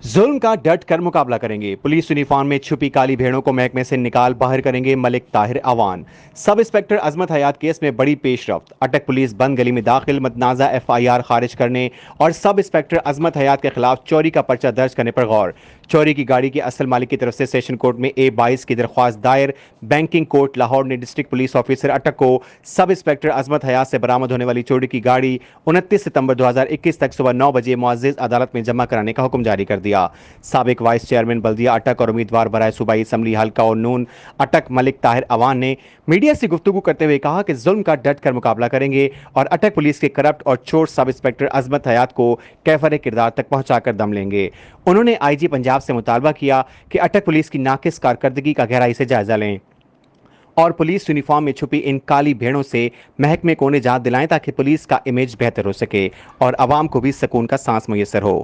जुल्म का डट कर मुकाबला करेंगे। पुलिस यूनिफॉर्म में छुपी काली भेड़ों को महकमे से निकाल बाहर करेंगे मलिक ताहिर अवान। सब इंस्पेक्टर अजमत हयात केस में बड़ी पेशरफ्त। अटक पुलिस बंद गली में दाखिल, मतनाज़ा FIR खारिज करने और सब इंस्पेक्टर अजमत हयात के खिलाफ चोरी का पर्चा दर्ज करने पर गौर। चोरी की गाड़ी के असल मालिक की तरफ से सेशन कोर्ट में A22 की दरख्वास्त दायर। बैंकिंग कोर्ट लाहौर ने डिस्ट्रिक्ट पुलिस ऑफिसर अटक को सब इंस्पेक्टर अजमत हयात से बरामद होने वाली चोरी की गाड़ी 29 सितंबर 2021 तक सुबह 9 बजे मुअज़्ज़िज़ अदालत में जमा कराने का हुक्म जारी कर दिया। साबिक वाइस चेयरमैन बल्दिया अटक और उम्मीदवार बराए सूबाई असम्बली हल्का और नून अटक मलिक ताहिर अवान ने मीडिया से गुफ्तगू करते हुए कहा कि जुल्म का डट कर मुकाबला करेंगे और अटक पुलिस के करप्ट और चोर सब इंस्पेक्टर अजमत हयात को कैफर किरदार तक पहुंचाकर दम लेंगे। उन्होंने IG पंजाब से मुतालबा किया कि अटक पुलिस की नाकिस कारकर्दगी का गहराई से जायजा लें और पुलिस यूनिफॉर्म में छुपी इन काली भेड़ों से महकमे को निजात दिलाएं ताकि पुलिस का इमेज बेहतर हो सके और आवाम को भी सुकून का सांस मुयस्सर हो।